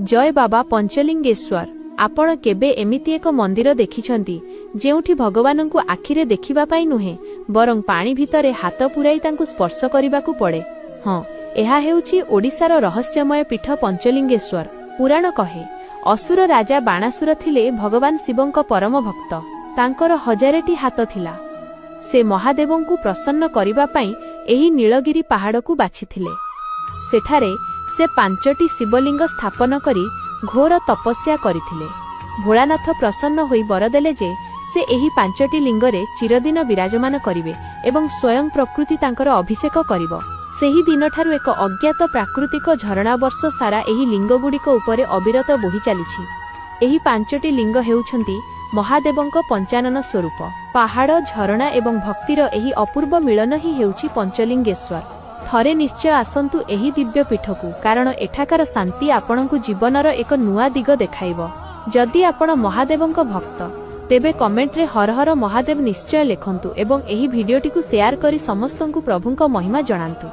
जय बाबा पंचलिंगेश्वर। आपण केबे एमिति एक मंदिर देखिछंती जेउठी भगवान को आखिरे देखिबा पाई नुहे बरं पानी भितरे हाथ पुराई तांकु स्पर्श करिबाकू पड़े। हाँ, एहा हेउची ओडिशार रहस्यमय पीठ पंचलिंगेश्वर। पुराण कहे असुर राजा बाणासुर थिले भगवान शिवंक परम भक्त। तांकर 1000टी हाथ थिला। से महादेवंकु प्रसन्न करिबा पाई एही नीलगिरी पहाड़ को बाछिथिले। सेठारे से 5टी शिवलिंग स्थापन करी घोर तपस्या करिथिले। भोलानाथ प्रसन्न होई वर देले जे से एही 5टी लिंगरे चिरदिन विराजमान करिवे एवं स्वयं प्रकृति तांकर अभिषेक करिवो। सेही दिनठारु एक अज्ञात प्राकृतिक झरणा वर्ष सारा एही लिंगगुड़िक उपरे अविरत बोही चलीछि। एही 5टी लिंग हेउछंती महादेवंक पंचानन स्वरूप। पहाड़, झरणा एवं भक्तिर एही अपूर्व मिलन ही हेउछि पंचलिंगेश्वर। थरे निश्चय आसंतु एही दिव्य पीठकू, कारण एठाकार शांति आपणकू जीवनर एक नुआ दिग देखाइबो। जदि आपण महादेवंक भक्त तेबे कमेंट रे हर हर महादेव निश्चय लेखंतु एवं एही भिडियोटी को शेयर करी समस्तंकु प्रभुंक महिमा जणांतु।